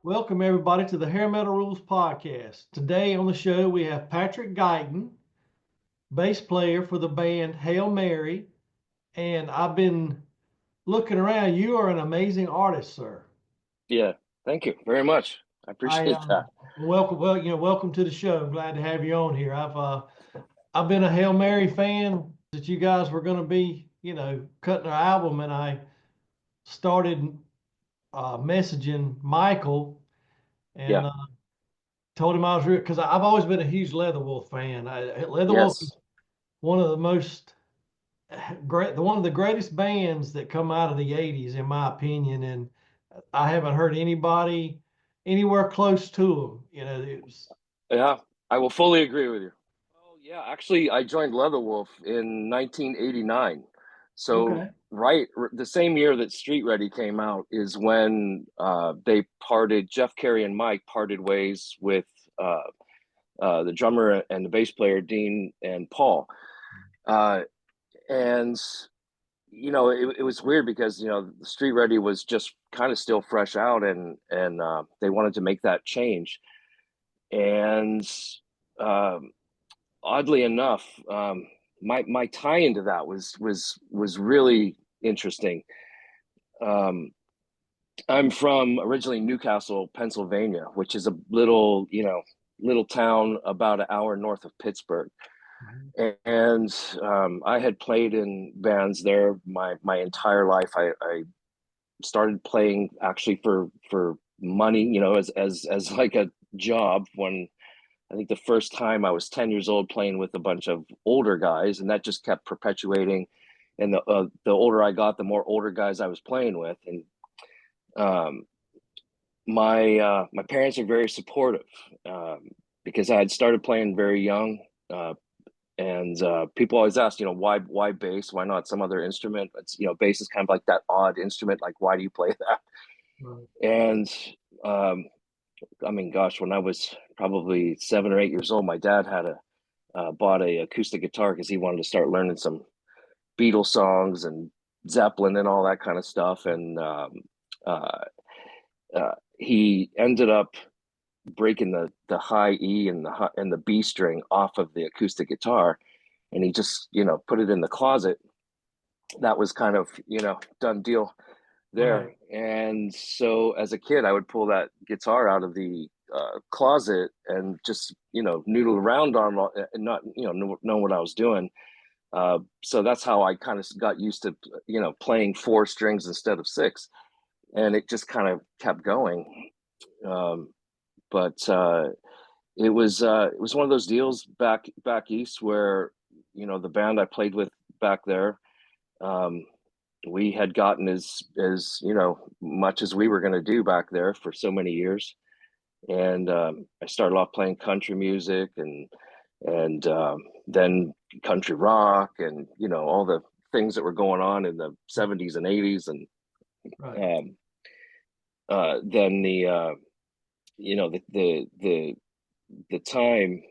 Welcome everybody to the Hair Metal Rules podcast. Today on the show we have Patrick Guyton, bass player for the band Hailmary, and I've been looking around. You are an amazing artist, sir. Yeah, thank you very much. I I appreciate that. welcome to the show. I'm glad to have you on here. I've been a Hail Mary fan that you guys were going to be, cutting our album, and I started messaging Michael Yeah, and told him I was real because I've always been a huge Leatherwolf fan. Leatherwolf is yes. one of the most one of the greatest bands that come out of the '80s, in my opinion, and I haven't heard anybody anywhere close to them. It was Yeah, I will fully agree with you. Oh, yeah, actually, I joined Leatherwolf in 1989. So, okay. the same year that Street Ready came out is when they parted, Jeff Carey and Mike parted ways with uh, the drummer and the bass player, Dean and Paul. Uh, and it was weird because the Street Ready was just kind of still fresh out, and they wanted to make that change. And um, oddly enough, my tie into that was really interesting. Um, I'm from originally Newcastle, Pennsylvania, which is a little town about an hour north of Pittsburgh. And I had played in bands there my entire life. I started playing actually for money, as like a job when I think the first time I was 10 years old playing with a bunch of older guys, and that just kept perpetuating. And the older I got, the more older guys I was playing with. And um, my parents are very supportive because I had started playing very young. And people always ask, why bass? Why not some other instrument? It's bass is kind of like that odd instrument. Like, why do you play that? Right. And um, I mean, gosh, when I was probably 7 or 8 years old, my dad had a bought a acoustic guitar because he wanted to start learning some Beatles songs and Zeppelin and all that kind of stuff. And uh, he ended up breaking the high E and the B string off of the acoustic guitar, and he just put it in the closet. That was kind of done deal there. Right. And so as a kid, I would pull that guitar out of the closet and just noodle around on and not know what I was doing. So that's how I kind of got used to playing four strings instead of six, and it just kind of kept going. Um, but it was one of those deals back east where the band I played with back there, um, we had gotten as much as we were going to do back there for so many years. And I started off playing country music, and then country rock, and all the things that were going on in the 70s and 80s. And Right. um, then the time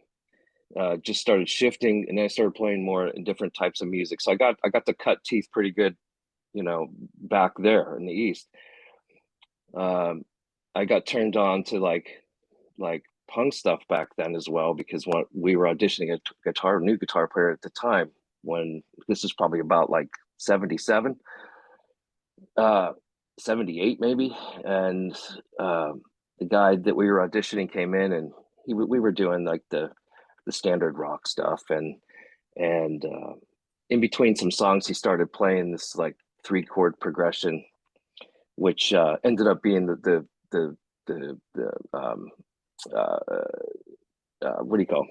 just started shifting, and I started playing more in different types of music. So I got to cut teeth pretty good, back there in the East. Um, I got turned on to like punk stuff back then as well, because when we were auditioning a new guitar player at the time, when this is probably about like 77, uh 78 maybe. And the guy that we were auditioning came in, and we were doing like the standard rock stuff, and in between some songs he started playing this like three-chord progression, which ended up being the uh, what do you call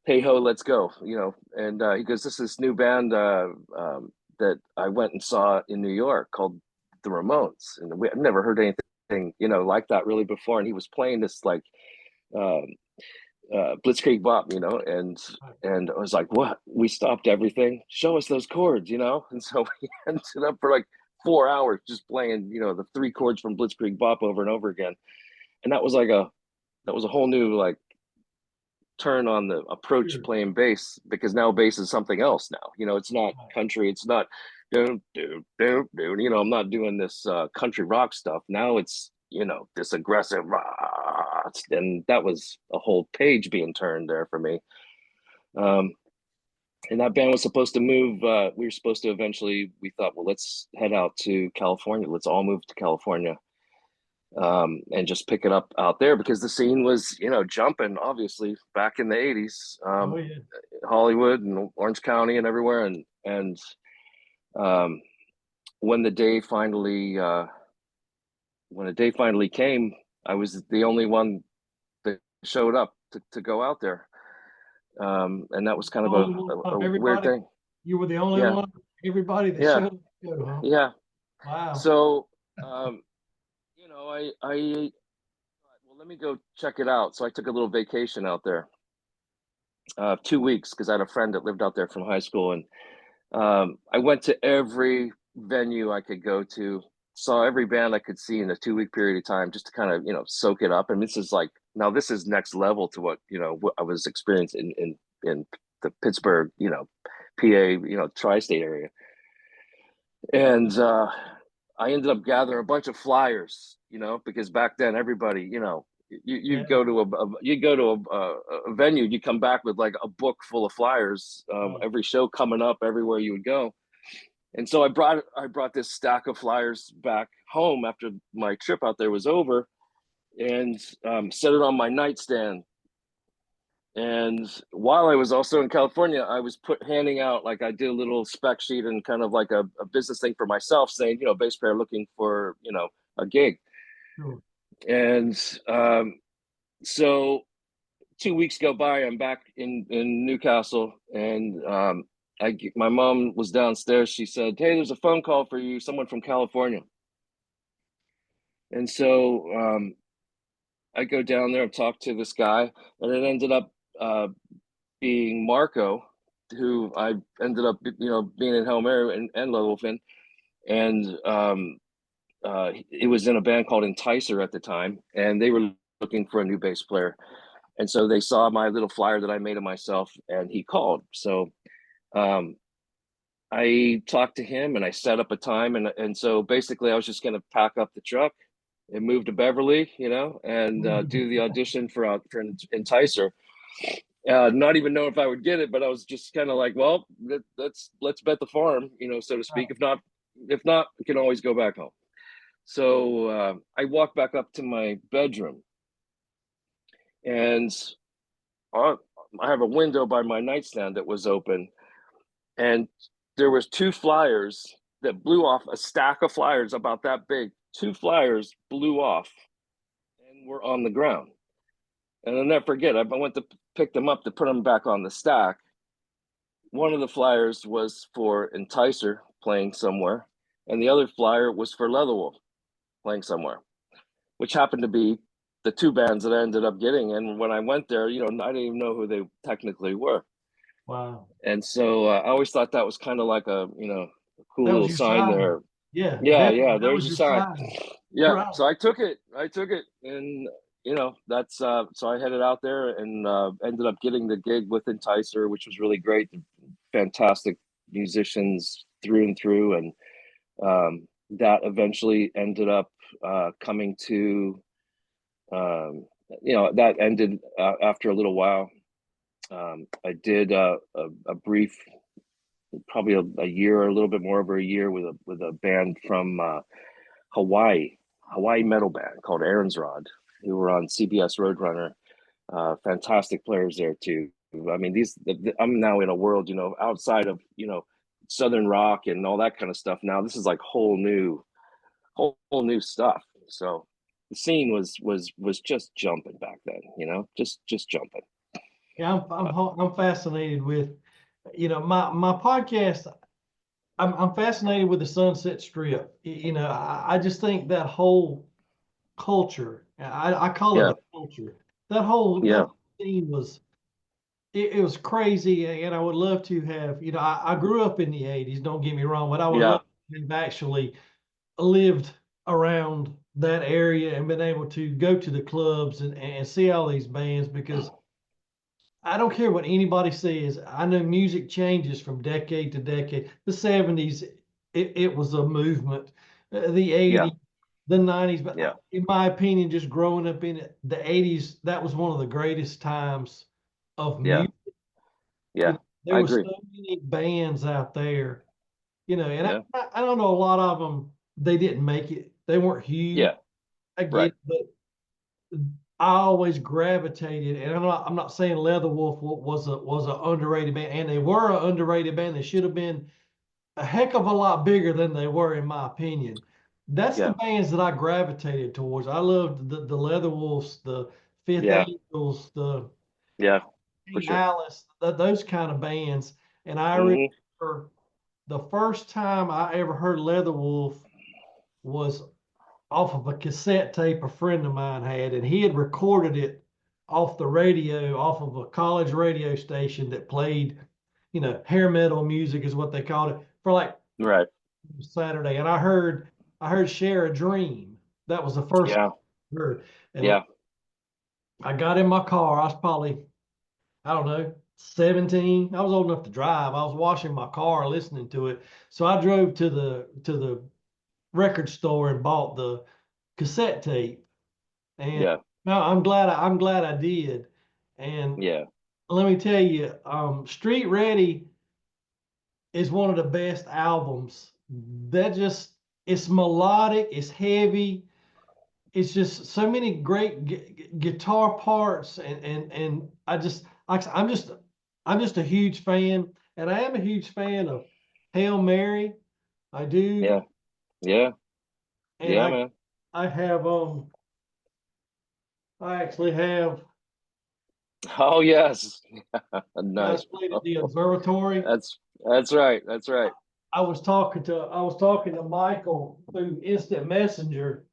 hey ho let's go, and he goes, this is this new band that I went and saw in New York called the Ramones, and I've never heard anything like that really before. And he was playing this like um, Blitzkrieg Bop, Right. and I was like, what? We stopped everything. Show us those chords, And so we ended up for like 4 hours just playing, the three chords from Blitzkrieg Bop over and over again. And that was a whole new like turn on the approach Sure. playing bass, because now bass is something else now. It's not Right. country, it's not I'm not doing this country rock stuff. Now it's this aggressive, rah, and that was a whole page being turned there for me. And that band was supposed to move. We were supposed to eventually, we thought, well, let's head out to California. Let's all move to California, and just pick it up out there, because the scene was, jumping, obviously, back in the 80s, Oh yeah. Hollywood and Orange County and everywhere. And when the day finally came, I was the only one that showed up to go out there. And that was kind of Only one a of weird everybody. thing. You were the only Yeah, one. Everybody that yeah, showed up to go, huh? yeah. Wow. So, I well, let me go check it out. So I took a little vacation out there, 2 weeks, because I had a friend that lived out there from high school, and I went to every venue I could go to, saw every band I could see in a 2 week period of time, just to kind of soak it up. And this is like, now this is next level to what I was experiencing in the Pittsburgh, PA, tri-state area. And I ended up gathering a bunch of flyers, because back then everybody, you Yeah. go to a venue, you come back with like a book full of flyers, Right. every show coming up, everywhere you would go. And so I brought this stack of flyers back home after my trip out there was over, and set it on my nightstand. And while I was also in California, I was handing out, like, I did a little spec sheet and kind of like a business thing for myself, saying, bass player looking for, a gig. Sure. And so 2 weeks go by, I'm back in Newcastle, and my mom was downstairs. She said, "Hey, there's a phone call for you, someone from California." And so I go down there and talk to this guy, and it ended up being Marco, who I ended up, being in Hailmary and Leatherwolf in. And it was in a band called Enticer at the time, and they were looking for a new bass player. And so they saw my little flyer that I made of myself, and he called. So I talked to him, and I set up a time, and so basically I was just going to pack up the truck and move to Beverly, and do the audition for Enticer. Not even know if I would get it, but I was just kind of like, well, let's bet the farm, so to speak. Right. If not, we can always go back home. So I walked back up to my bedroom, and I have a window by my nightstand that was open, and there was two flyers that blew off, a stack of flyers about that big. Two flyers blew off and were on the ground. And I'll never forget, I went to pick them up to put them back on the stack. One of the flyers was for Enticer playing somewhere, and the other flyer was for Leatherwolf playing somewhere, which happened to be the two bands that I ended up getting. And when I went there, I didn't even know who they technically were. Wow. And so I always thought that was kind of like a cool That was little your sign sign. there. Yeah, Yeah, definitely. yeah, That there's was a your sign. sign. Yeah, Right. so I took it, and that's so I headed out there, and ended up getting the gig with Enticer, which was really great. Fantastic musicians through and through. And that eventually ended up coming to that ended after a little while. I did a brief, probably a year, or a little bit more over a year, with a band from Hawaii metal band called Aaron's Rod, who were on CBS Roadrunner. Fantastic players there too. I mean, I'm now in a world, outside of, Southern rock and all that kind of stuff. Now this is like whole new stuff. So the scene was just jumping back then, just jumping. Yeah, I'm fascinated with, my podcast. I'm fascinated with the Sunset Strip. I just think that whole culture. I call it Yeah, a culture. That yeah, scene was, it was crazy, and I would love to have. I grew up in the '80s. Don't get me wrong, but I would yeah, love to have actually lived around that area and been able to go to the clubs and see all these bands, because I don't care what anybody says. I know music changes from decade to decade. The '70s, it was a movement. The yeah, '80s, the 90s, but Yeah. in my opinion, just growing up in it, the 80s, that was one of the greatest times of Yeah. music. You Yeah. know, there I were so agree. many bands out there, and Yeah. I don't know, a lot of them, they didn't make it. They weren't huge. Yeah. I get Right. it, but I always gravitated, and I'm not saying Leatherwolf was a underrated band, and they were an underrated band. They should have been a heck of a lot bigger than they were, in my opinion. That's the Yeah. bands that I gravitated towards. I loved the Leatherwolves, the Fifth Yeah. Angels, the Yeah. For King sure. Alice, those kind of bands. And I Hmm. remember the first time I ever heard Leatherwolf was off of a cassette tape a friend of mine had, and he had recorded it off the radio, off of a college radio station that played, hair metal music is what they called it, for like Right. Saturday. And I heard Share a Dream. That was the first Yeah. I heard. And Yeah. I got in my car. I was probably, I don't know, 17. I was old enough to drive. I was washing my car listening to it. So I drove to the record store and bought the cassette tape. And Yeah. no, I'm glad I did. And Yeah. let me tell you, Street Ready is one of the best albums. That just it's melodic, it's heavy, it's just so many great guitar parts, and I'm just a huge fan, and I am a huge fan of Hail Mary. I do, Yeah. Yeah. and Yeah, I man. I have I actually have Oh yes. guys Nice, played at bro. the observatory. That's right. That's right. I was talking to Michael through Instant Messenger.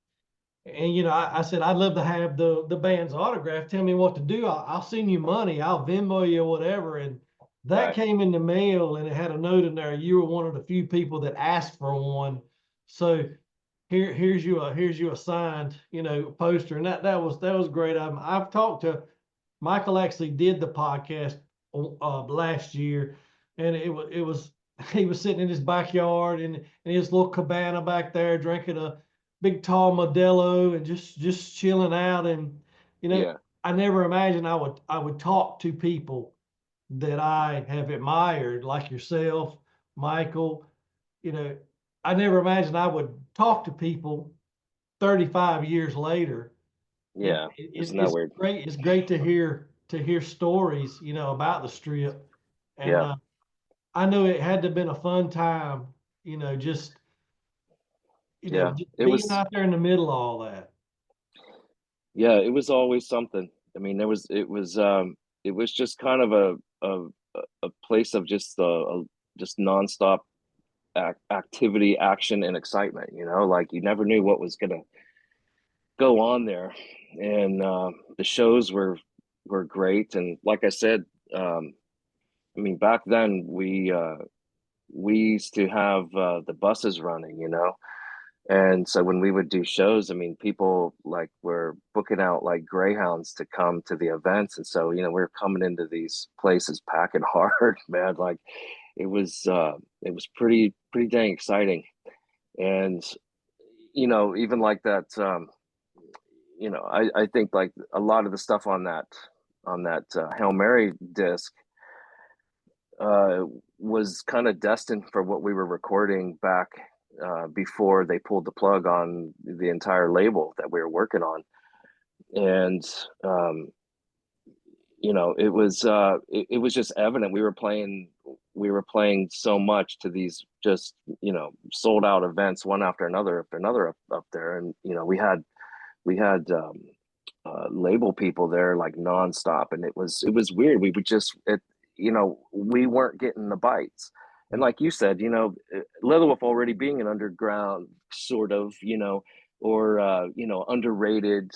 And I said I'd love to have the band's autograph. Tell me what to do. I'll send you money. I'll Venmo you or whatever. And that Right. came in the mail, and it had a note in there. You were one of the few people that asked for one. So here's you a signed poster, and that was great. I've talked to Michael. Actually did the podcast last year, and it was he was sitting in his backyard in his little cabana back there drinking a big tall Modelo and just chilling out. And you know Yeah. I never imagined I would talk to people that I have admired, like yourself, Michael. You know, I never imagined I would talk to people 35 years later. Yeah. Isn't that It's weird? great. It's great to hear stories, about the strip, and Yeah. I know it had to have been a fun time, just Yeah. just It being was. out there in the middle of all that. Yeah. It was always something. I mean, it was just kind of a place of just nonstop activity, action, and excitement. Like you never knew what was gonna go on there, and the shows were great. And like I said, um, I mean, back then we used to have the buses running, and so when we would do shows, I mean, people like were booking out like greyhounds to come to the events, and so we are coming into these places packing hard, man. Like it was pretty dang exciting. And even like that, I think like a lot of the stuff on that Hail Mary disc uh, was kind of destined for what we were recording back before they pulled the plug on the entire label that we were working on. And it was just evident we were playing so much to these just sold out events, one after another up there. And we had label people there like nonstop, and it was weird. We would just we weren't getting the bites. And like you said, Leatherwolf already being an underground sort of, or underrated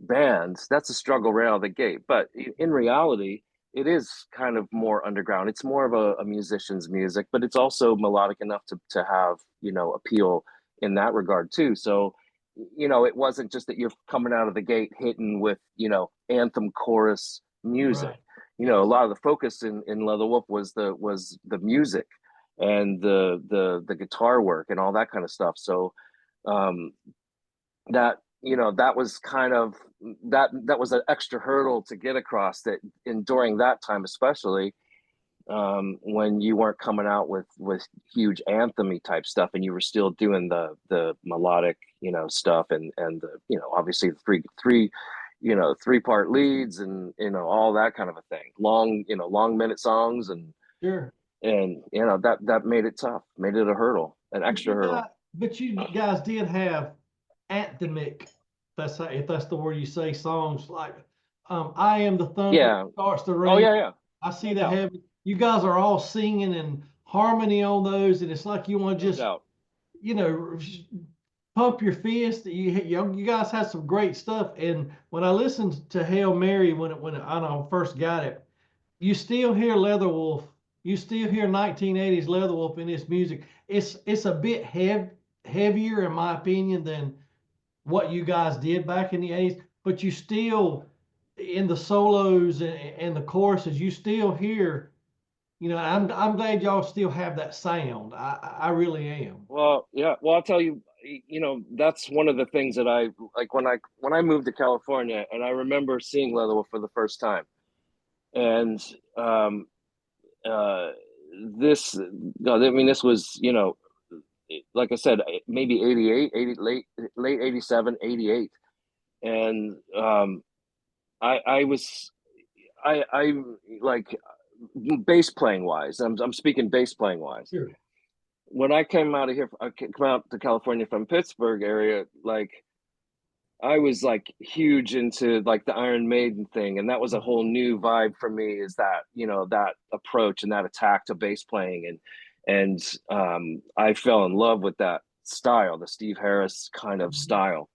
bands, that's a struggle right out of the gate. But in reality, it is kind of more underground. It's more of a musician's music, but it's also melodic enough to have appeal in that regard too. So it wasn't just that you're coming out of the gate hitting with anthem chorus music. Right. A Yes. lot of the focus in Leatherwolf was the music and the guitar work and all that kind of stuff. So um that, that was kind of that was an extra hurdle to get across, that in during that time, especially when you weren't coming out with huge anthemy type stuff, and you were still doing the melodic, stuff, and the, obviously the three 3-part leads, and all that kind of a thing, long minute songs, Sure. and that made it tough, made it a hurdle, an But extra you guys, hurdle. but you guys did have anthemic, if that's the word you say, songs like I Am the Thunder, Yeah. Starts the Oh Rain. yeah, yeah. I see No the doubt. heavy. You guys are all singing in harmony on those, and it's like you want to No just, doubt. you know, pump your fist. You guys had some great stuff. And when I listened to Hail Mary when I know first got it, you still hear Leatherwolf. You still hear 1980s Leatherwolf in this music. It's a bit heavier in my opinion than what you guys did back in the 80s, but you still in the solos and the choruses, you still hear, I'm glad y'all still have that sound. I really am. Well, yeah. Well, I'll tell you, that's one of the things that I like when I moved to California, and I remember seeing Leatherwolf for the first time. And uh, this, no, I mean, this was, like I said, maybe 88, 80, late 87, 88. And I was, I like bass playing wise. I'm speaking bass playing wise. Sure. When I came out of here, I came out to California from Pittsburgh area, like I was like huge into like the Iron Maiden thing, and that was a whole new vibe for me. Is that, that approach and that attack to bass playing, and I fell in love with that style, the Steve Harris kind of style.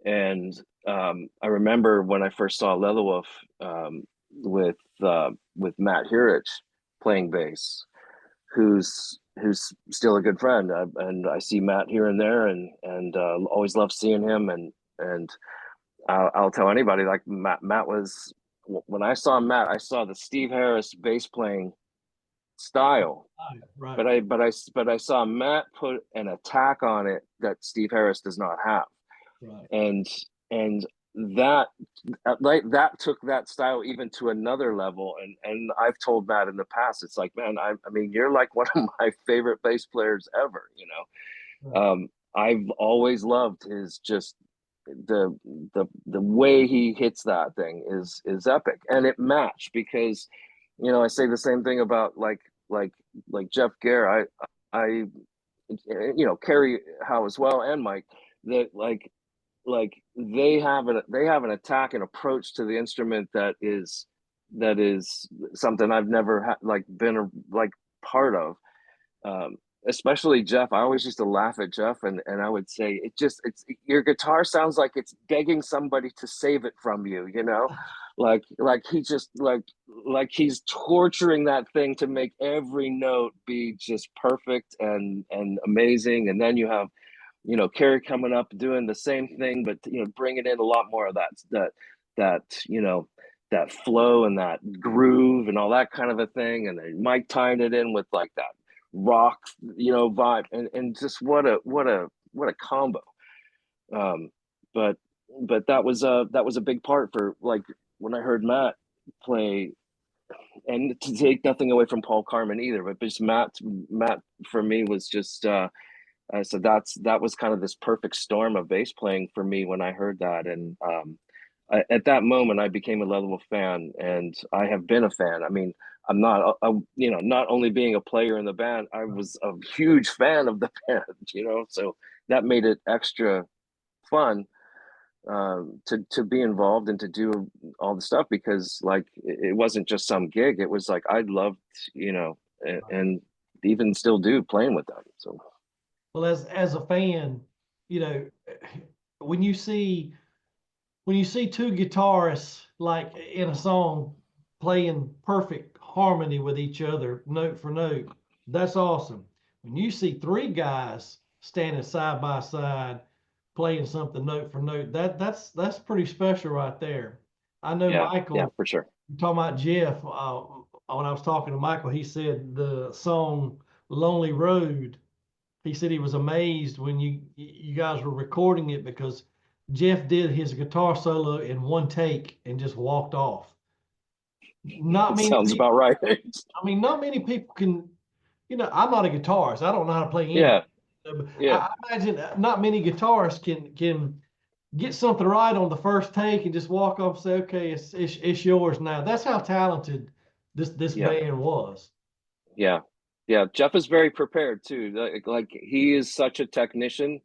And I remember when I first saw Leatherwolf with Matt Hirich playing bass, who's still a good friend, and I see Matt here and there, and always love seeing him, and I'll tell anybody, like Matt was, when I saw Matt, I saw the Steve Harris bass playing style, Right. but I saw Matt put an attack on it that Steve Harris does not have, Right. and and that like that took that style even to another level. And I've told Matt in the past, it's like, man, I mean, you're like one of my favorite bass players ever. Right. I've always loved his just the way he hits that thing is epic, and it matched because I say the same thing about like Jeff Gare. I Kerry Howe as well, and Mike, that like they have an attack and approach to the instrument that is something I've never like been like part of. um, Especially Jeff. I always used to laugh at Jeff, and I would say, it's your guitar sounds like it's begging somebody to save it from you, like he just like he's torturing that thing to make every note be just perfect and amazing. And then you have Carrie coming up doing the same thing, but bringing in a lot more of that that flow and that groove and all that kind of a thing, and then Mike tying it in with like that rock vibe, and just what a combo. um but that was a big part for, like, when I heard Matt play. And to take nothing away from Paul Carmen either, but just Matt for me was just so that was kind of this perfect storm of bass playing for me when I heard that. And at that moment, I became a Leatherwolf fan, and I have been a fan. I mean, I'm not, not only being a player in the band, I was a huge fan of the band. So that made it extra fun to be involved and to do all the stuff, because like it wasn't just some gig. It was like I loved, and even still do playing with them. So. Well, as a fan, you know, when you see when you see two guitarists like in a song playing perfect harmony with each other, note for note, that's awesome. When you see three guys standing side by side playing something note for note, that's pretty special right there. I know Yeah, yeah, Michael, for sure. talking about Jeff, when I was talking to Michael, he said the song Lonely Road, he said he was amazed when you guys were recording it because Jeff did his guitar solo in one take and just walked off. Not It many sounds people, about right. I mean, not many people can, I'm not a guitarist. I don't know how to play anything. Yeah, yeah, I imagine not many guitarists can get something right on the first take and just walk off and say, okay, it's yours now. That's how talented this yeah, band was. yeah, yeah. Jeff is very prepared too. Like he is such a technician.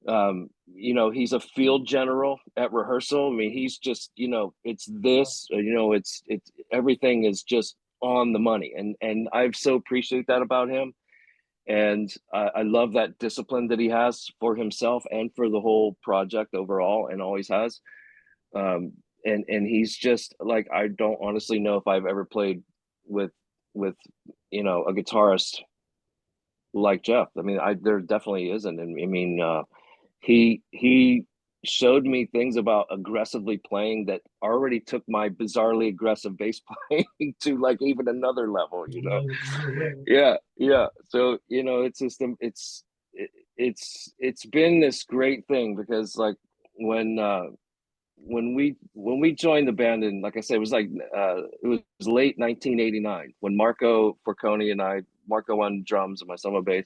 He's a field general at rehearsal. I mean, he's just, it's this, it's everything is just on the money, and I so appreciate that about him. And I love that discipline that he has for himself and for the whole project overall, and always has. And he's just like, I don't honestly know if I've ever played with with a guitarist like Jeff. I mean, there definitely isn't. And I mean, he showed me things about aggressively playing that already took my bizarrely aggressive bass playing to like even another level. Yeah, yeah. So it's just it's been this great thing, because like when when we joined the band, and like I said, it was late 1989 when Marco Forconi and Marco on drums and myself on bass,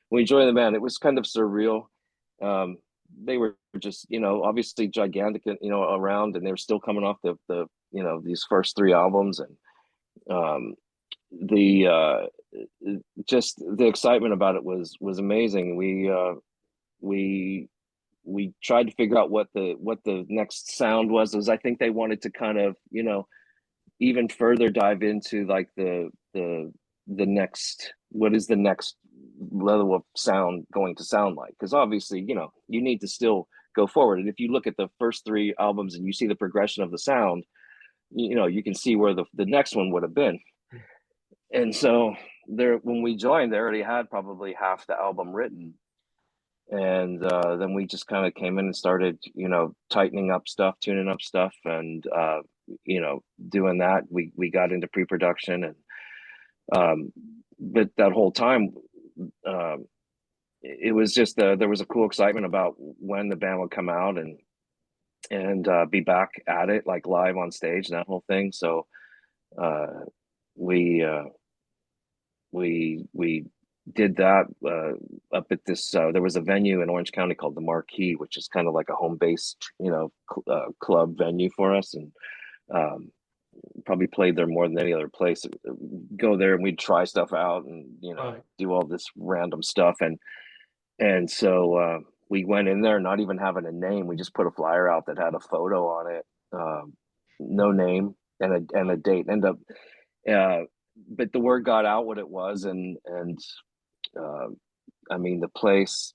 when we joined the band. It was kind of surreal. They were just, obviously gigantic, around, and they were still coming off the these first three albums, and the just the excitement about it was amazing. We tried to figure out what the next sound was. I think they wanted to kind of, even further dive into like the next, what is the next Leatherwolf sound going to sound like, because obviously, you need to still go forward. And if you look at the first three albums and you see the progression of the sound, you can see where the next one would have been. And so there, when we joined, they already had probably half the album written. And then we just kind of came in and started, tightening up stuff, tuning up stuff, and doing that. We got into pre-production, and but that whole time, it was just there was a cool excitement about when the band would come out and be back at it, like live on stage and that whole thing. So uh, we we did that up at this. There was a venue in Orange County called the Marquee, which is kind of like a home base, club venue for us, and um, probably played there more than any other place. Go there and we'd try stuff out, and Right. do all this random stuff, and so we went in there not even having a name. We just put a flyer out that had a photo on it, no name, and a date. End up, uh, but the word got out what it was, and uh, I mean, the place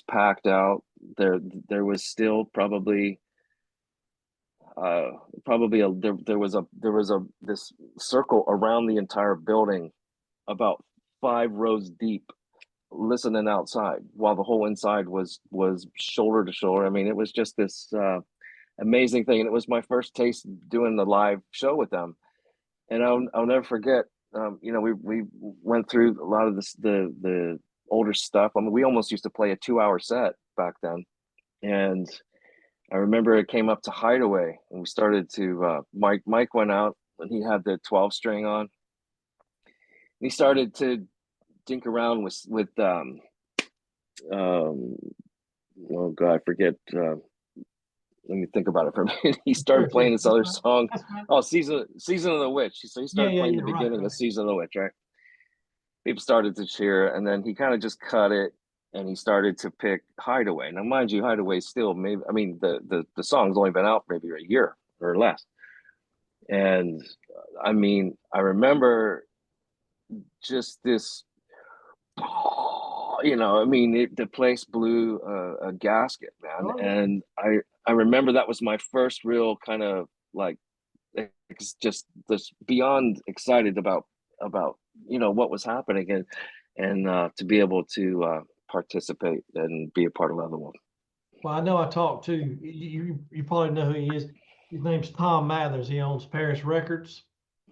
packed out. There was still probably there was a this circle around the entire building, about 5 rows deep, listening outside, while the whole inside was shoulder to shoulder. I mean, it was just this amazing thing, and it was my first taste doing the live show with them. And I'll never forget. We went through a lot of the older stuff. I mean, we almost used to play a 2-hour set back then, and I remember it came up to Hideaway, and we started to Mike went out and he had the 12 string on. He started to dink around with um oh god, I forget. Let me think about it for a minute. He Sure, started sure. playing this That's other fine. song. That's fine. Oh, Season of the Witch. So he Yeah, started yeah, playing yeah. the Right, beginning of right. Season of the Witch, right? People started to cheer, and then he kind of just cut it, and he started to pick Hideaway. Now, mind you, Hideaway still, maybe, I mean, the song's only been out maybe a year or less. And I mean, I remember just this, I mean, the place blew a gasket, man. Oh yeah. And I remember that was my first real kind of like, it's just this beyond excited about what was happening, and to be able to participate and be a part of Leatherwolf. Well, I know I talked to you probably know who he is. His name's Tom Mathers. He owns Paris Records.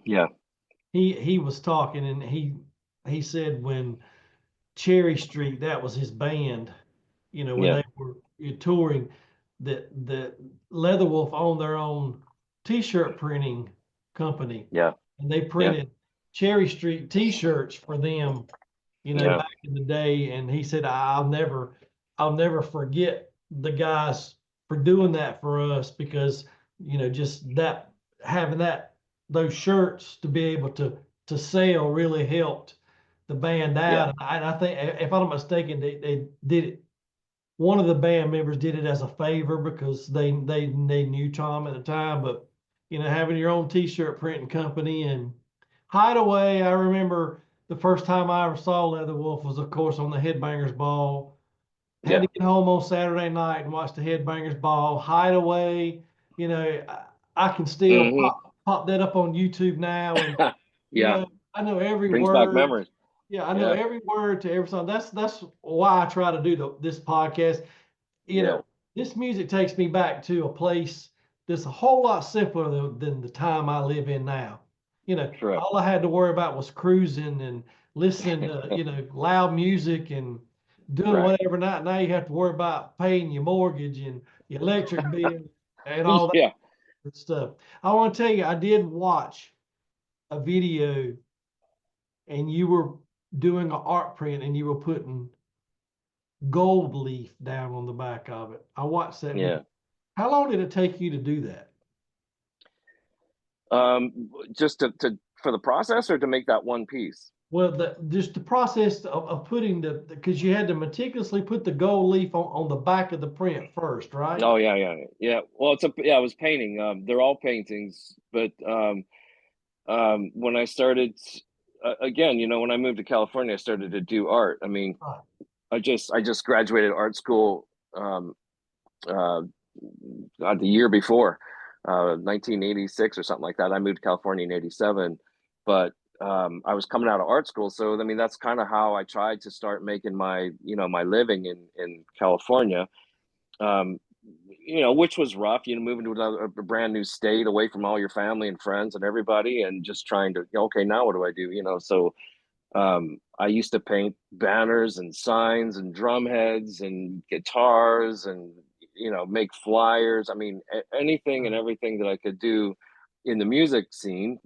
Yeah, He was talking and he said when Cherry Street, that was his band, when yeah, they were touring, that Leatherwolf owned their own T-shirt printing company, Yeah. and they Yeah. printed Cherry Street T-shirts for them, Yeah. back in the day. And he said, I'll never forget the guys for doing that for us, because, just that, having those shirts to be able to sell really helped the band Yeah. out. And I think, if I'm not mistaken, they did it. One of the band members did it as a favor because they knew Tom at the time. But having your own T-shirt printing company and Hideaway, I remember the first time I ever saw Leatherwolf was, of course, on the Headbangers Ball. Had Yeah. to get home on Saturday night and watch the Headbangers Ball. Hideaway, I can still Hmm. pop that up on YouTube now, and you Yeah. know I know every Brings back word. memories. Yeah, I know Yeah. every word to every song. That's why I try to do this podcast. you Yeah. know, this music takes me back to a place that's a whole lot simpler than the time I live in now. Correct. All I had to worry about was cruising and listening to, loud music and doing Right. whatever. Now you have to worry about paying your mortgage and your electric bill and all that Yeah. good stuff. I want to tell you, I did watch a video, and you were doing an art print and you were putting gold leaf down on the back of it. I watched that video. Yeah. How long did it take you to do that? Just to for the process or to make that one piece? Well, just the process of putting because you had to meticulously put the gold leaf on the back of the print first, right? Oh yeah, yeah, yeah. Well, I was painting. They're all paintings, but when I started again, when I moved to California, I started to do art. I mean, Right. I just graduated art school uh, the year before, 1986 or something like that. I moved to California in '87, but I was coming out of art school, so I mean that's kind of how I tried to start making my living in California. Um, which was rough, moving to a brand new state away from all your family and friends and everybody, and just trying to, okay, now what do I do? So I used to paint banners and signs and drum heads and guitars and make flyers. I mean, anything and everything that I could do in the music scene,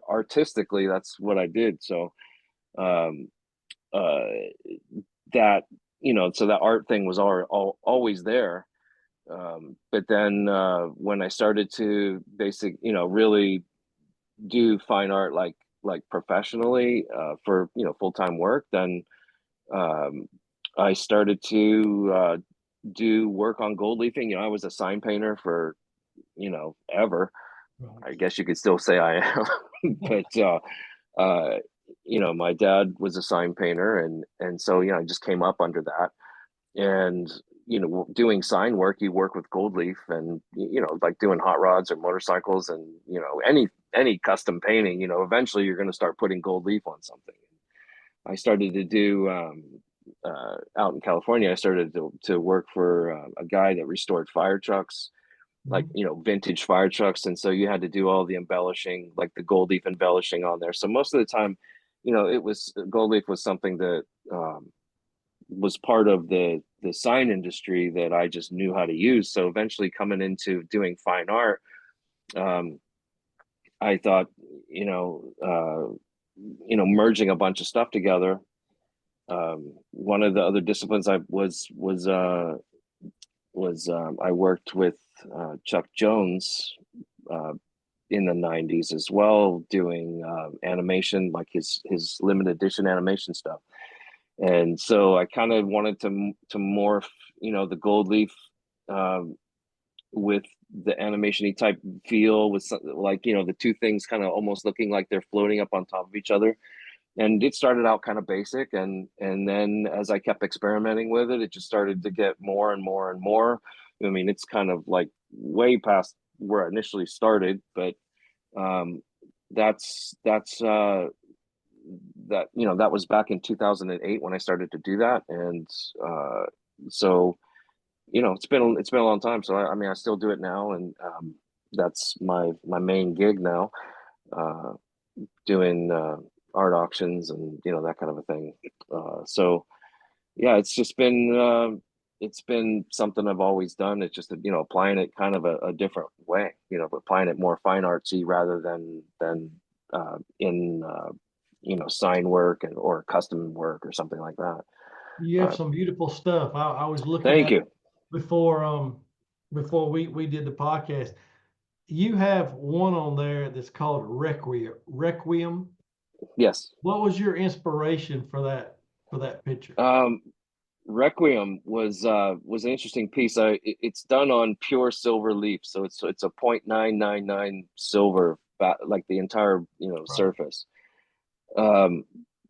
artistically, that's what I did. So um, uh, that so that art thing was always there. But then when I started to really do fine art like professionally for full-time work, then um, I started to do work on gold leafing. I was a sign painter for ever. Right. I guess you could still say I am. But uh, my dad was a sign painter, and so I just came up under that. And doing sign work, you work with gold leaf, and like doing hot rods or motorcycles, and any custom painting, eventually you're going to start putting gold leaf on something. I started to do out in California. I started to work for a guy that restored fire trucks, like Mhm. vintage fire trucks, and so you had to do all the embellishing, like the gold leaf embellishing on there. So most of the time, it was gold leaf was something that was part of the sign industry that I just knew how to use. So eventually, coming into doing fine art, um, I thought, merging a bunch of stuff together. One of the other disciplines I I worked with Chuck Jones uh, in the '90s as well, doing animation, like his limited edition animation stuff. And so I kind of wanted to morph, the gold leaf um, with the animation-y type feel, with like the two things kind of almost looking like they're floating up on top of each other. And it started out kind of basic, and then as I kept experimenting with it, it just started to get more and more and more. I mean, it's kind of like way past where I initially started, but um, that's that was back in 2008 when I started to do that. And uh, so it's been a long time. So I mean, I still do it now, and that's my main gig now, uh, doing art auctions and that kind of a thing. So yeah, it's just been it's been something I've always done. It's just, applying it kind of a different way, applying it more fine artsy rather than in sign work or custom work or something like that. You have some beautiful stuff. I was looking Thank at you. before we did the podcast. You have one on there that's called Requiem. Requiem. Yes. What was your inspiration for that picture? Requiem was an interesting piece. It's done on pure silver leaf, so it's a 0.999 silver, like the entire Right. surface. Um,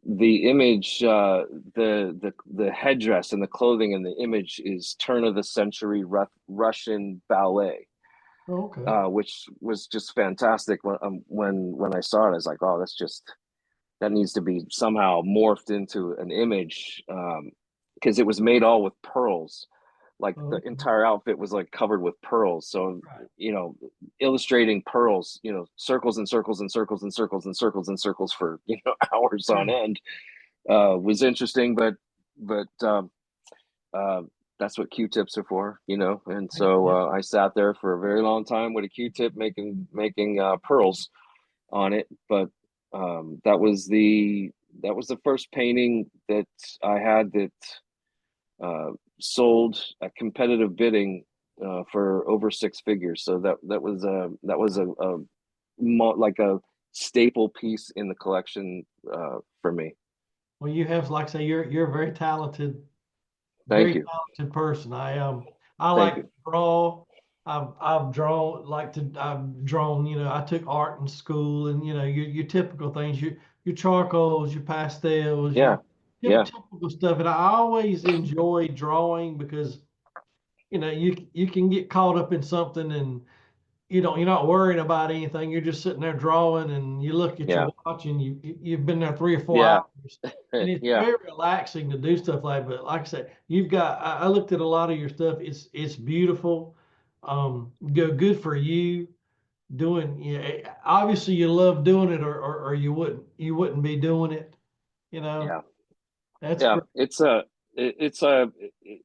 the image, the headdress and the clothing in the image is turn of the century Russian ballet, Oh, okay. which was just fantastic. When I saw it, I was like, oh, that needs to be somehow morphed into an image, because it was made all with pearls. Like Oh, the okay. entire outfit was like covered with pearls. So, Right. Illustrating pearls, circles and circles and circles and circles and circles and circles for, hours on Sure. end, was interesting, but uh, that's what Q-tips are for, And so Yeah. I sat there for a very long time with a Q-tip making pearls on it. But that was the first painting that I had that sold at competitive bidding for over six figures. So that was like a staple piece in the collection for me. Well, you have, like I say, you're a Thank very you. talented person. I Thank like to you. draw. I've drawn, I took art in school, and your typical things, your charcoals, your pastels, your Yeah. Yeah. typical stuff. And I always enjoy drawing because you can get caught up in something, and you're not worrying about anything. You're just sitting there drawing, and you look at Yeah. your watch, and you've been there 3 or 4 Yeah. hours, and it's Yeah. very relaxing to do stuff like. But like I said, you've got. I looked at a lot of your stuff. It's beautiful. Good for you doing. Yeah, obviously you love doing it, or you wouldn't be doing it. You know, Yeah. that's Yeah. great.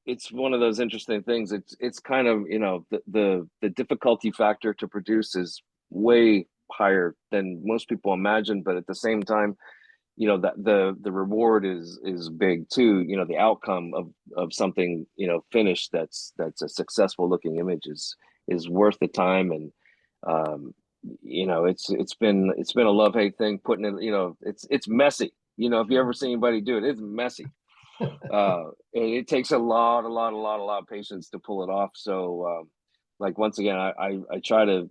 It's one of those interesting things. It's kind of, the difficulty factor to produce is way higher than most people imagine, but at the same time, that the reward is big too. The outcome of something, finished, that's a successful looking image is worth the time. And um it's been a love hate thing putting it. It's messy. If you ever see anybody do it, it's messy. And it takes a lot of patience to pull it off. So like, once again, I try to,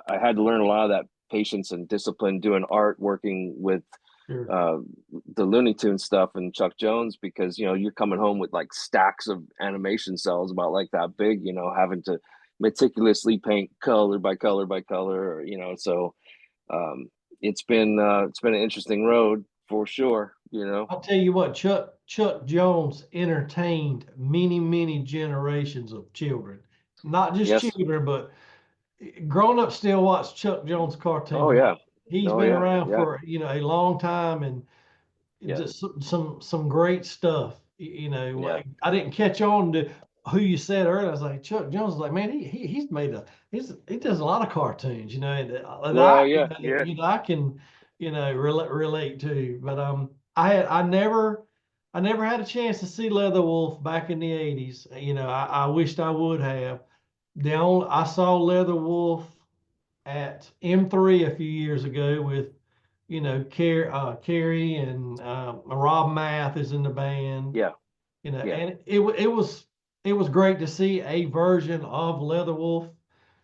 I had to learn a lot of that patience and discipline doing art, working with Sure. uh, the Looney Tune stuff and Chuck Jones, because you're coming home with like stacks of animation cells about like that big, having to meticulously paint color by color by color, or, so um, it's been an interesting road for sure. I'll tell you what, Chuck Jones entertained many generations of children. Not just Yes. children, but grown-ups still watch Chuck Jones Oh cartoons. yeah. He's Oh been yeah. around Yeah. for, a long time, and Yeah. just some great stuff. Yeah. I didn't catch on to who you said earlier. I was like, Chuck Jones is like, man, he does a lot of cartoons, and Well, yeah. Yeah. I can, relate to. But I never had a chance to see Leatherwolf back in the 80s. I wished I would have. I saw Leatherwolf at M3 a few years ago with, Carrie and Rob Math is in the band, Yeah. Yeah. and it was great to see a version of Leatherwolf.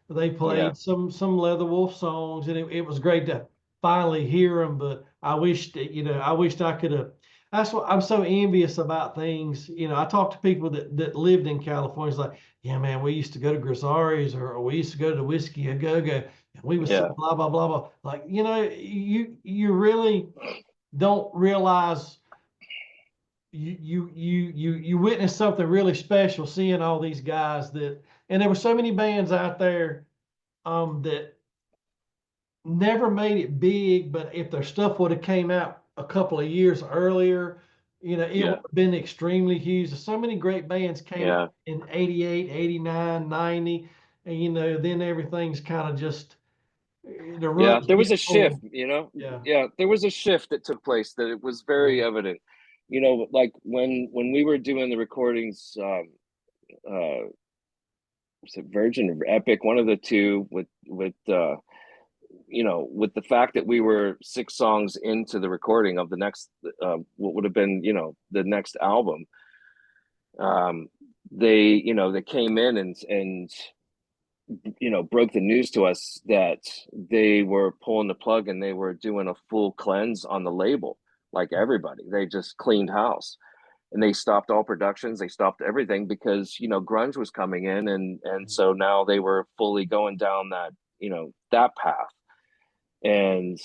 They Yeah. played some Leatherwolf songs, and it was great to finally hear them. But I wished that, I wished I could have. That's what I'm so envious about things. I talk to people that lived in California. It's like, yeah, man, we used to go to Grisari's, or we used to go to Whiskey A Go Go, and we would Yeah. sit blah blah blah blah. Like, you really don't realize you witness something really special seeing all these guys and there were so many bands out there that never made it big, but if their stuff would have came out a couple of years earlier, it would Yeah. have been extremely huge. So many great bands came Yeah. in 88, 89, 90, and then everything's kind of just the Yeah. rug's There was getting a shift, pulled. Yeah, Yeah, there was a shift that took place that it was yeah, very evident. Like when we were doing the recordings, was it Virgin or Epic, one of the two, with the fact that we were 6 songs into the recording of the next, what would have been, the next album. um they came in and broke the news to us that they were pulling the plug and they were doing a full cleanse on the label. Like everybody, they just cleaned house, and they stopped all productions, they stopped everything, because grunge was coming in, and so now they were fully going down that path. And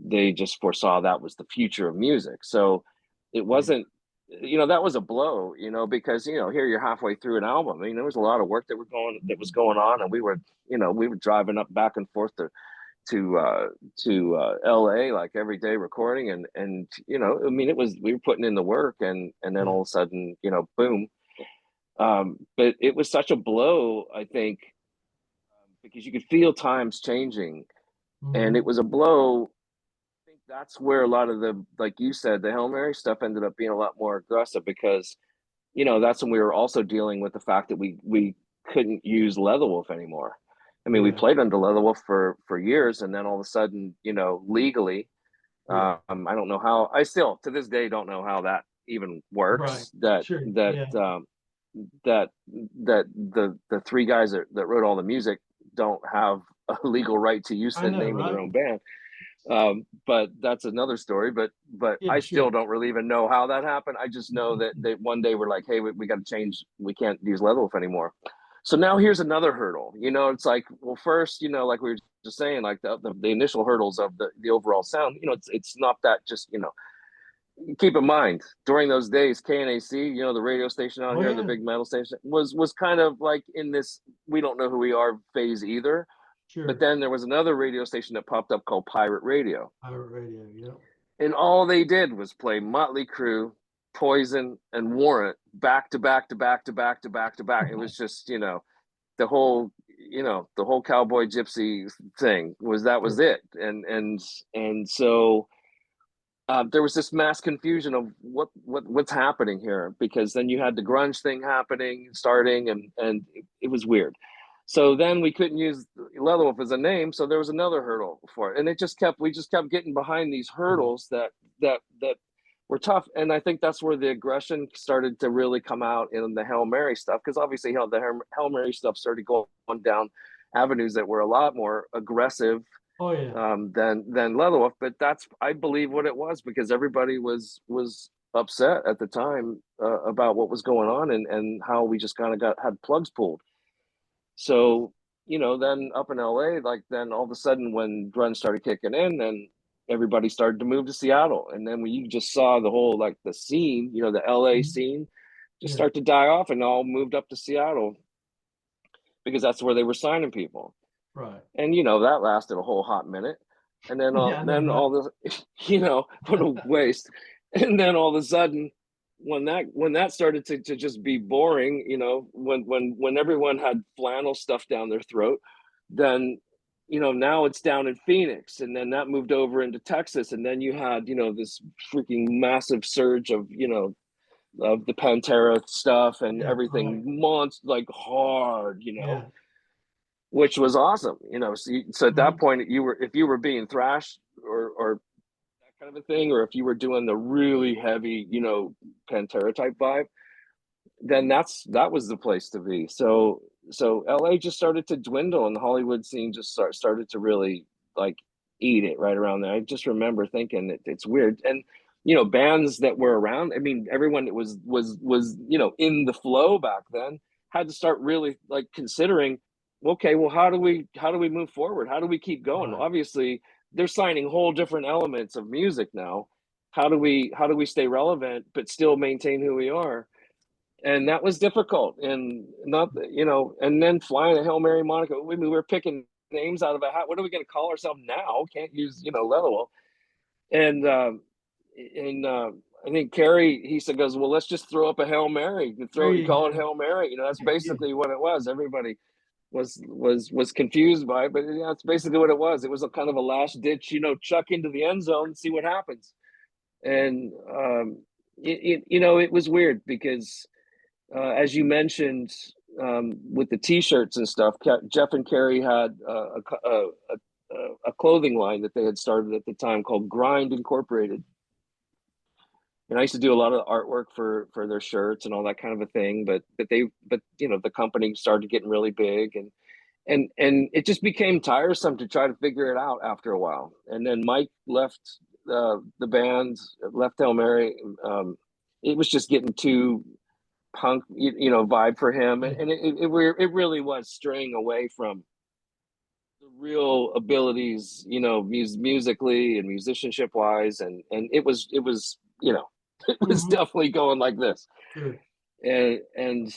they just foresaw that was the future of music. So it yeah. wasn't, that was a blow, because here you're halfway through an album. I mean, there was a lot of work that was going on, and we were driving up back and forth to LA like every day recording, and I mean, we were putting in the work, and then Yeah. all of a sudden, boom. But it was such a blow, I think, because you could feel times changing, and it Hmm. was a blow. I think that's where a lot of the, like you said, the Hailmary stuff ended up being a lot more aggressive, because that's when we were also dealing with the fact that we couldn't use Leatherwolf anymore. I mean, we Yeah. played under Leatherwolf for years, and then all of a sudden, legally, Yeah. I don't know how. I still to this day don't know how that even Right. works. That Sure. that Yeah. that that the three guys that wrote all the music don't have a legal right to use I the know, name of their right? own band. But that's another story. But Yeah, I still sure. don't really even know how that happened. I just know that one day we're like, hey, we got to change. We can't use Leatherwolf anymore. So now here's another hurdle. It's like, well, first, like we were just saying, like the initial hurdles of the overall sound. It's not that just. Keep in mind, during those days, KNAC, the radio station out Oh here, the yeah. big metal station, was kind of like in this we don't know who we are phase either. But Sure. then there was another radio station that popped up called Pirate Radio. Pirate radio. Yep. And all they did was play Motley Crue, Poison, and Warrant back to back to back to back to back to back. It was just, the whole, the whole cowboy gypsy thing was Sure. it. And so there was this mass confusion of what's happening here, because then you had the grunge thing happening, starting, and it was weird. So then we couldn't use Leatherwolf as a name, so there was another hurdle for it, and we just kept getting behind these Yeah. hurdles that were tough. And I think that's where the aggression started to really come out in the Hail Mary stuff, because obviously the Hail Mary stuff started going down avenues that were a lot more aggressive Oh yeah. than Leatherwolf. But that's, I believe, what it was, because everybody was upset at the time about what was going on, and how we just kind of had plugs pulled. So then up in LA, like then all of a sudden when grunge started kicking in, then everybody started to move to Seattle, and then when you just saw the whole, like, the scene, the LA Mhm. scene just Yeah. start to die off, and all moved up to Seattle, because that's where they were signing people. Right. And that lasted a whole hot minute, and then Yeah, I know, all right? this, what a waste. And then all of a sudden, when that started to just be boring, when everyone had flannel stuff down their throat, then now it's down in Phoenix, and then that moved over into Texas, and then you had this freaking massive surge of the Pantera stuff, and Yeah. Right. everything monster, like, hard, Yeah. which was awesome. So at that Mhm. point, if you were being thrashed, or that kind of a thing, or if you were doing the really heavy, Pantera type vibe, then that was the place to be. So LA just started to dwindle, and the Hollywood scene just started to really, like, eat it right around there. I just remember thinking it's weird. And bands that were around, I mean, everyone that was in the flow back then had to start really, like, considering, okay, well, how do we move forward? How do we keep going? Right. Obviously, they're signing whole different elements of music now. How do we stay relevant but still maintain who we are? And that was difficult. And not, and then flying a Hail Mary Monica, we were picking names out of a hat. What are we going to call ourselves now? Can't use Leatherwolf. And I think Carrie, he said, goes, well, let's just throw up a Hail Mary. There You you call it go. Hail Mary. You know, that's Yeah. basically what it was. Everybody was confused by it, but yeah, that's basically what it was. It was a kind of a last ditch, you know, chuck into the end zone and see what happens. And you know, it was weird because as you mentioned, with the T-shirts and stuff, Jeff and Carrie had a clothing line that they had started at the time called Grind Incorporated. And I used to do a lot of artwork for their shirts and all that kind of a thing. But you know, the company started getting really big, and it just became tiresome to try to figure it out after a while. And then Mike left the band, left Hailmary. It was just getting too punk, you know, vibe for him, Yeah. and it really was straying away from the real abilities, you know, musically and musicianship wise, and it was you know, it was Hmm. definitely going like this, Sure. and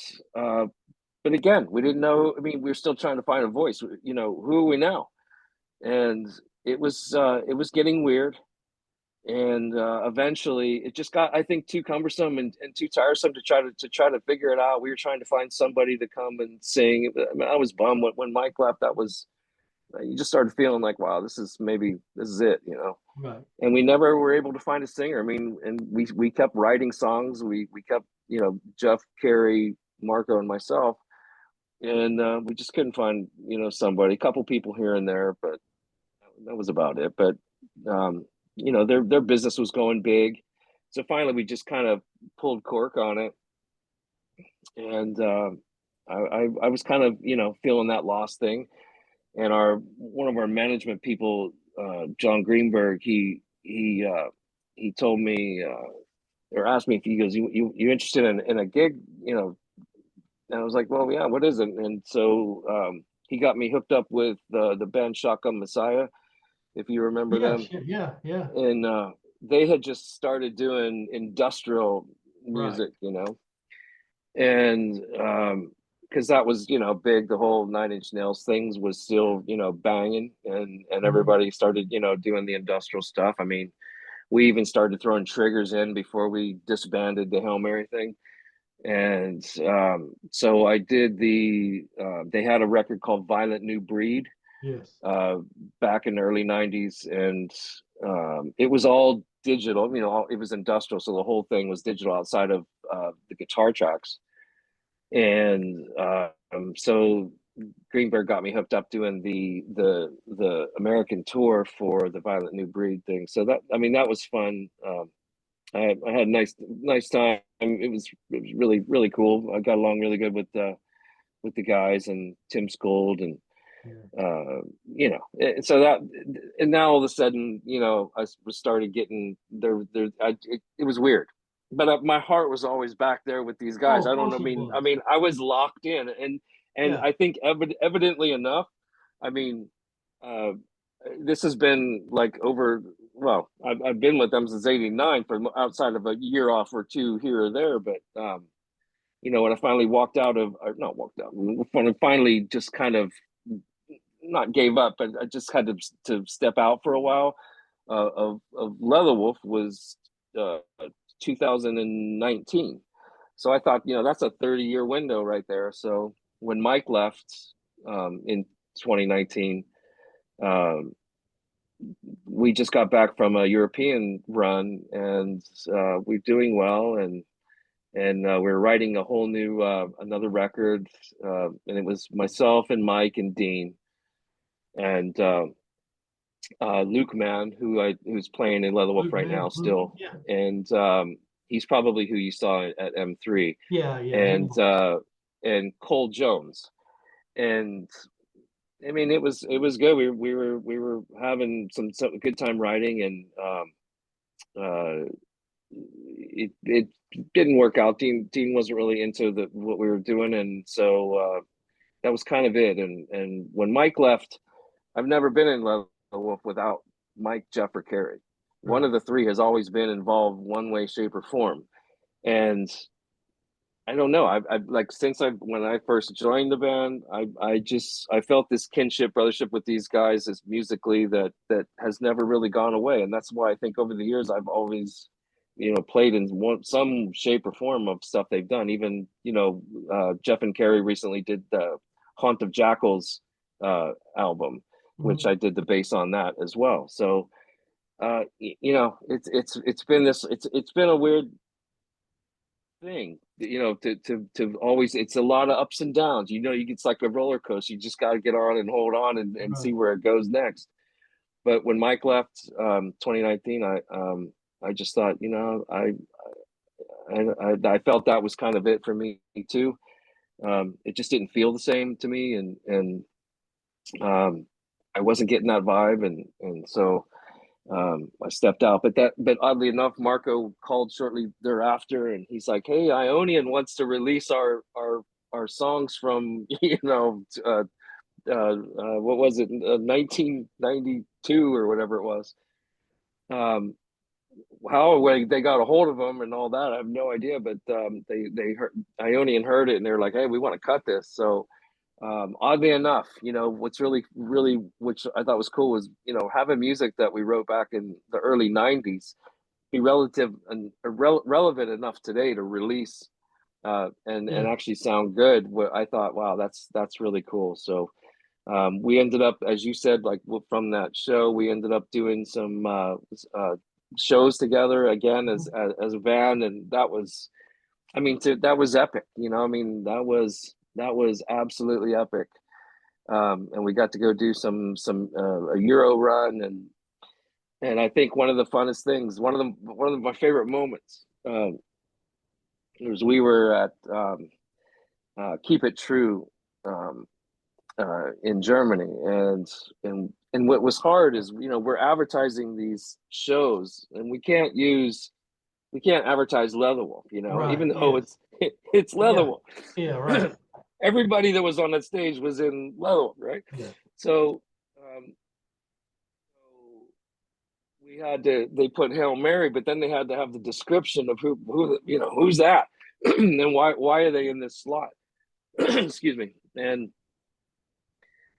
but again, we didn't know. I mean, we were still trying to find a voice. You know, who are we now? And it was getting weird, and eventually it just got, I think, too cumbersome and too tiresome to try to figure it out. We were trying to find somebody to come and sing. I mean, I was bummed when Mike left. That was, you just started feeling like, wow, this is it, you know. Right. And we never were able to find a singer. I mean, and we kept writing songs. We kept, you know, Jeff, Carrie, Marco, and myself, and we just couldn't find, you know, somebody. A couple people here and there, but that was about it. But um, you know, their business was going big, so finally we just kind of pulled cork on it, and I was kind of, you know, feeling that loss thing. And our one of our management people, John Greenberg, he told me, or asked me, if he goes, you interested in a gig, you know. And I was like, well, yeah, what is it? And so he got me hooked up with the band Shotgun Messiah, if you remember Yeah. them. Sure. Yeah. Yeah. And they had just started doing industrial Right. music, you know. And because that was, you know, big, the whole Nine Inch Nails things was still, you know, banging, and Hmm. everybody started, you know, doing the industrial stuff. I mean, we even started throwing triggers in before we disbanded the Hail Mary thing. And so I did they had a record called Violent New Breed Yes. uh, back in the early 90s. And it was all digital, you know, it was industrial. So the whole thing was digital outside of the guitar tracks. And so Greenberg got me hooked up doing the American tour for the Violent New Breed thing. So that, I mean, that was fun. I had a nice time. It was really really cool. I got along really good with the guys and Tim Skold, and Yeah. you know, so that, and now all of a sudden, you know, I was started getting it was weird, but my heart was always back there with these Oh, guys. of I don't know. course it I was. mean, I was locked in, and Yeah. I think evidently enough. I mean, uh, this has been like over. Well, I've been with them since '89, for outside of a year off or two here or there, but you know, when I finally walked out of, or not walked out, when I finally just kind of not gave up, but I just had to step out for a while. Of Leatherwolf was 2019, so I thought, you know, that's a 30-year window right there. So when Mike left in 2019, um, we just got back from a European run, and we're doing well, and we're writing a whole new another record, and it was myself and Mike and Dean and Luke Mann, who's playing in Leatherwolf Luke, right man. now Mhm. still, Yeah. and he's probably who you saw at M3, Yeah. Yeah. He and was. Cole Jones, and I mean, it was good. We were having some good time writing, and it didn't work out. Dean wasn't really into the what we were doing, and so that was kind of it. And when Mike left, I've never been in Leatherwolf without Mike, Jeff, or Carrie. One Right. of the three has always been involved one way, shape, or form. And I don't know. I like, since I when I first joined the band, I felt this kinship, brothership with these guys, as musically, that has never really gone away. And that's why I think over the years I've always played in some shape or form of stuff they've done. Even Jeff and Carrie recently did the Haunt of Jackals album, which Mhm. I did the bass on that as well. So it's been a weird thing, to always, it's a lot of ups and downs. It's like a roller coaster. You just got to get on and hold on and Right. see where it goes next. But when Mike left, 2019, I just thought, I felt that was kind of it for me too. It just didn't feel the same to me, and I wasn't getting that vibe, and so I stepped out. But oddly enough, Marco called shortly thereafter, and he's like, "Hey, Ionian wants to release our songs from what was it, 1992 or whatever it was." Um, how they got a hold of them and all that, I have no idea. But they heard Ionian heard it, and they're like, "Hey, we want to cut this." So oddly enough, what's really, which I thought was cool, was having music that we wrote back in the early '90s be relative and relevant enough today to release, and Yeah. actually sound good. I thought, wow, that's really cool. So we ended up, as you said, like from that show, we ended up doing some shows together again Mhm. as a band, and that was, that was epic. That was absolutely epic. And we got to go do some a Euro run, and I think one of the funnest things, one of my favorite moments, was we were at Keep It True, um, in Germany, and what was hard is, we're advertising these shows, and we can't advertise Leatherwolf, Right. even though Yes. it's Yeah. Leatherwolf. Yeah. Right. Everybody that was on that stage was in Leatherwolf, right? Yeah. So, so they put Hailmary, but then they had to have the description of who's that, and why are they in this slot? Excuse me. And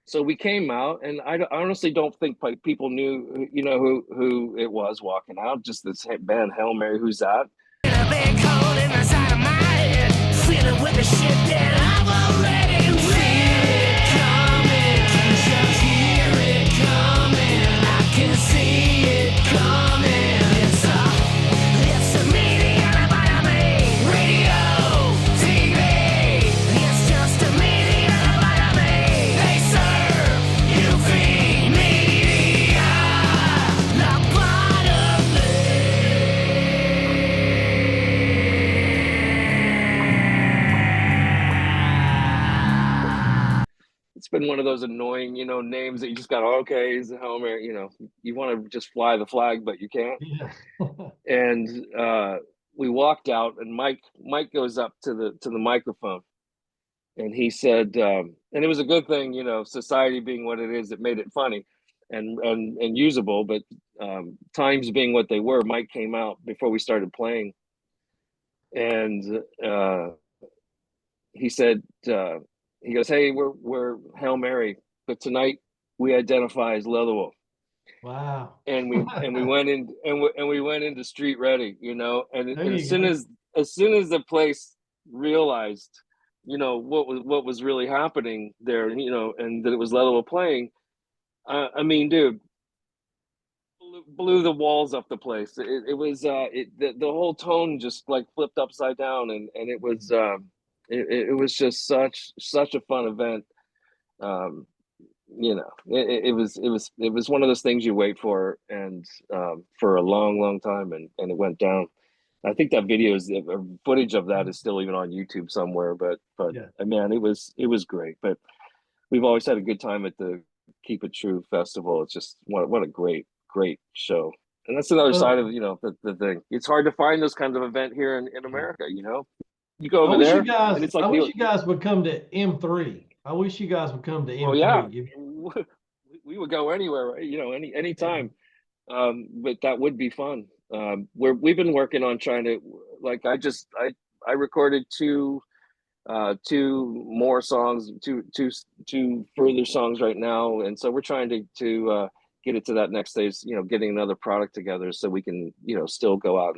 so we came out, and I honestly don't think like people knew, who it was walking out. Just this band, Hailmary, who's that? A big hole in the side of my head, feeling with the shit that I've already read. It coming, can you hear it coming? I can see it coming. It's a media about me. Radio, TV. It's just a media about me. They serve you free media. It's been one of those annoying, names that you just got, okay, he's a Homer, you want to just fly the flag, but you can't. Yeah. And we walked out, and Mike goes up to the microphone, and he said, and it was a good thing, society being what it is, that made it funny and usable, but times being what they were, Mike came out before we started playing, and he said, he goes, "Hey, we're Hailmary, but tonight we identify as Leatherwolf." Wow. And we went in, and we went into Street Ready, There and you go. as soon as the place realized, what was really happening there, and that it was Leatherwolf playing, dude, blew the walls up the place. It was the whole tone just like flipped upside down, and it was just such a fun event. um it was one of those things you wait for, and for a long time, and it went down. I think that footage of that is still even on YouTube somewhere, but Yeah. man, it was great. But we've always had a good time at the Keep It True festival. It's just what a great show. And that's another side Well, of, the thing. It's hard to find those kinds of event here in America. You go I over wish you there, guys, and it's like I wish the you guys would come to M3. I wish you guys would come to well, yeah, M3. we would go anywhere, right? Any Yeah. time. But that would be fun. We've been working on trying to, like, I recorded two more songs, two further songs right now, and so we're trying to get it to that next stage. Getting another product together so we can still go out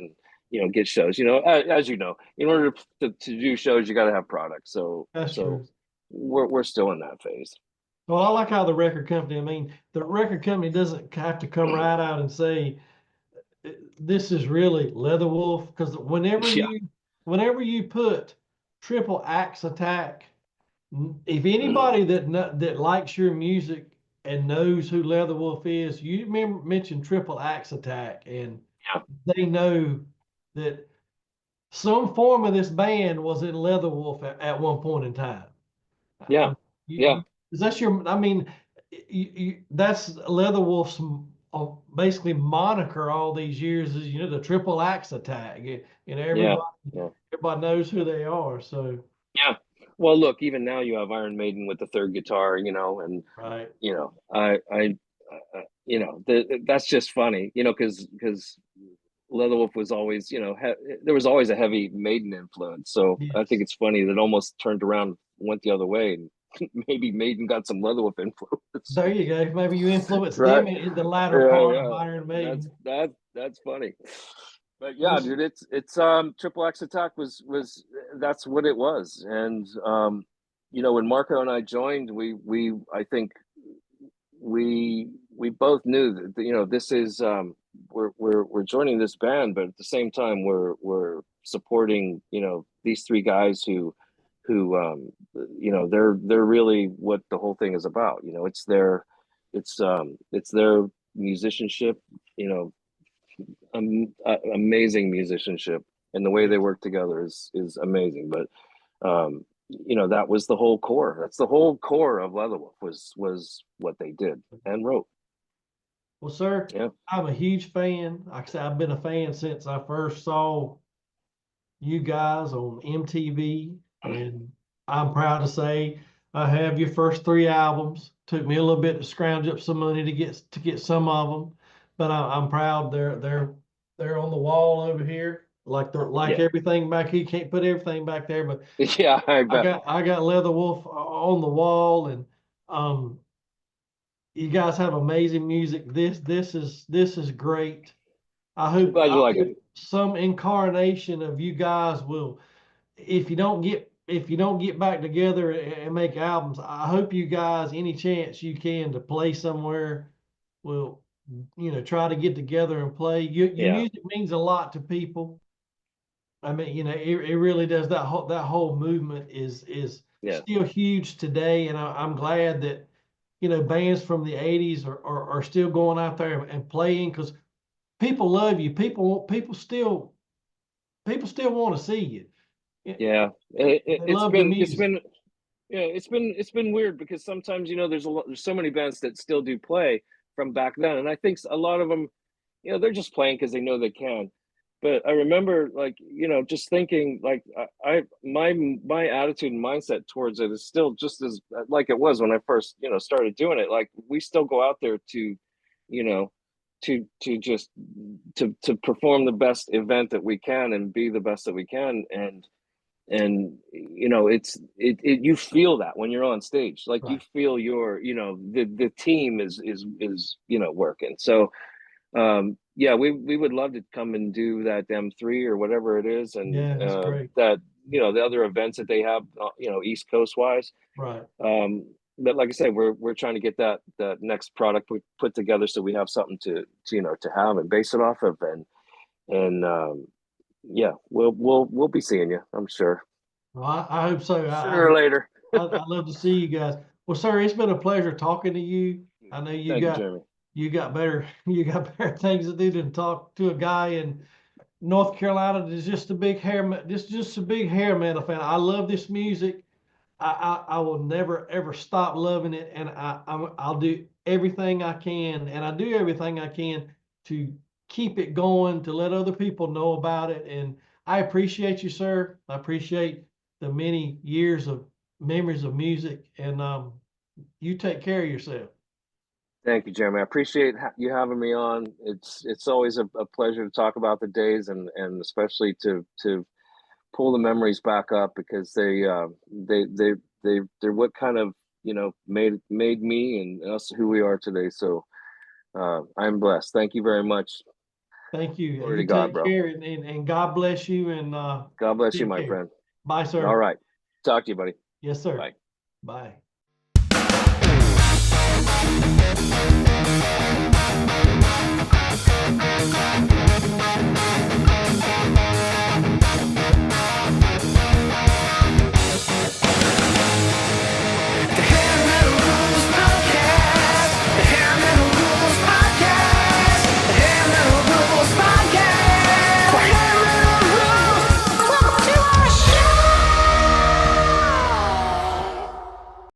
get shows. As you know, in order to do shows, you got to have products. So That's true. we're still in that phase. Well, I like how the record company, I mean, the record company doesn't have to come right out and say, this is really Leatherwolf, because Yeah, whenever you put triple axe attack, if anybody that likes your music and knows who Leatherwolf is, you remember mention triple axe attack, and yeah, they know that some form of this band was in Leatherwolf at one point in time. yeah, Um, you, yeah, that's your, I mean, that's Leatherwolf's basically moniker all these years is, the triple axe attack. yeah, yeah. Everybody knows who they are. So, Yeah. Well, look, even now you have Iron Maiden with the third guitar, and right. that's just funny, because Leatherwolf was always, there was always a heavy Maiden influence. So I think Yes. it's funny that it almost turned around, went the other way, and maybe Maiden got some Leatherwolf influence. There you go. Maybe you influenced Right. them in the latter Yeah, part of yeah. Iron That's Maiden. that's funny. But Well, yeah, dude, it's Triple X Attack was that's what it was. And when Marco and I joined, we I think we both knew that, this is we're joining this band, but at the same time we're supporting, these three guys who they're really what the whole thing is about. It's their musicianship, you know amazing musicianship, and the way they yes. work together is amazing. But that was the whole core. That's the whole core of Leatherwolf was what they did and wrote. Well, sir, Yeah, I'm a huge fan. Like I said, I've been a fan since I first saw you guys on MTV, and I'm proud to say I have your first three albums. Took me a little bit to scrounge up some money to get some of them, but I'm proud they're on the wall over here. Like they're like yeah, everything back here. You can't put everything back there, but yeah. I I bet. got I got Leatherwolf on the wall, and um, you guys have amazing music. This is great. I I'm hope glad I you like it. hope some incarnation of you guys will, if you don't get back together and make albums, I hope you guys, any chance you can to play somewhere, will, try to get together and play. Your Yeah, music means a lot to people. I mean, it really does. That whole movement is yeah, still huge today, and I'm glad that bands from the '80s are still going out there and playing, because people love you. People still want to see you. yeah. It, it, They it's love the been it's music. been yeah, it's been weird because sometimes, there's so many bands that still do play from back then, and I think a lot of them, they're just playing because they know they can. But I remember, like, just thinking, like, my attitude and mindset towards it is still just as like it was when I first, started doing it. Like, we still go out there to, you know to just to perform the best event that we can and be the best that we can. And you feel that when you're on stage, like, you Right. feel the team is working. So yeah, we would love to come and do that M3 or whatever it is, and Yeah, that's great. that the other events that they have, East Coast wise. Right. um but like I said, we're trying to get that next product put together, so we have something to have and base it off of. And yeah, we'll be seeing you, I'm sure, Well, I hope so. sooner or later. I'd love to see you guys. Well, sir, it's been a pleasure talking to you. I know you Thank you, got Jeremy. you got better you got better things to do than talk to a guy in North Carolina that's just a big hair metal fan. I love this music. I will never ever stop loving it, and I'll do everything I can, and I do everything I can to keep it going, to let other people know about it. And I appreciate you, sir. I appreciate the many years of memories of music, and you take care of yourself. Thank you, Jeremy. I appreciate you having me on. It's always a pleasure to talk about the days, and especially to pull the memories back up, because they're what kind of made me and us who we are today. So I'm blessed. Thank you very much. Thank you. Glory to You God, take bro. care, and God bless you, and God bless you, take my care. friend. Bye, sir. All right. Talk to you, buddy. Yes, sir. Bye. Bye.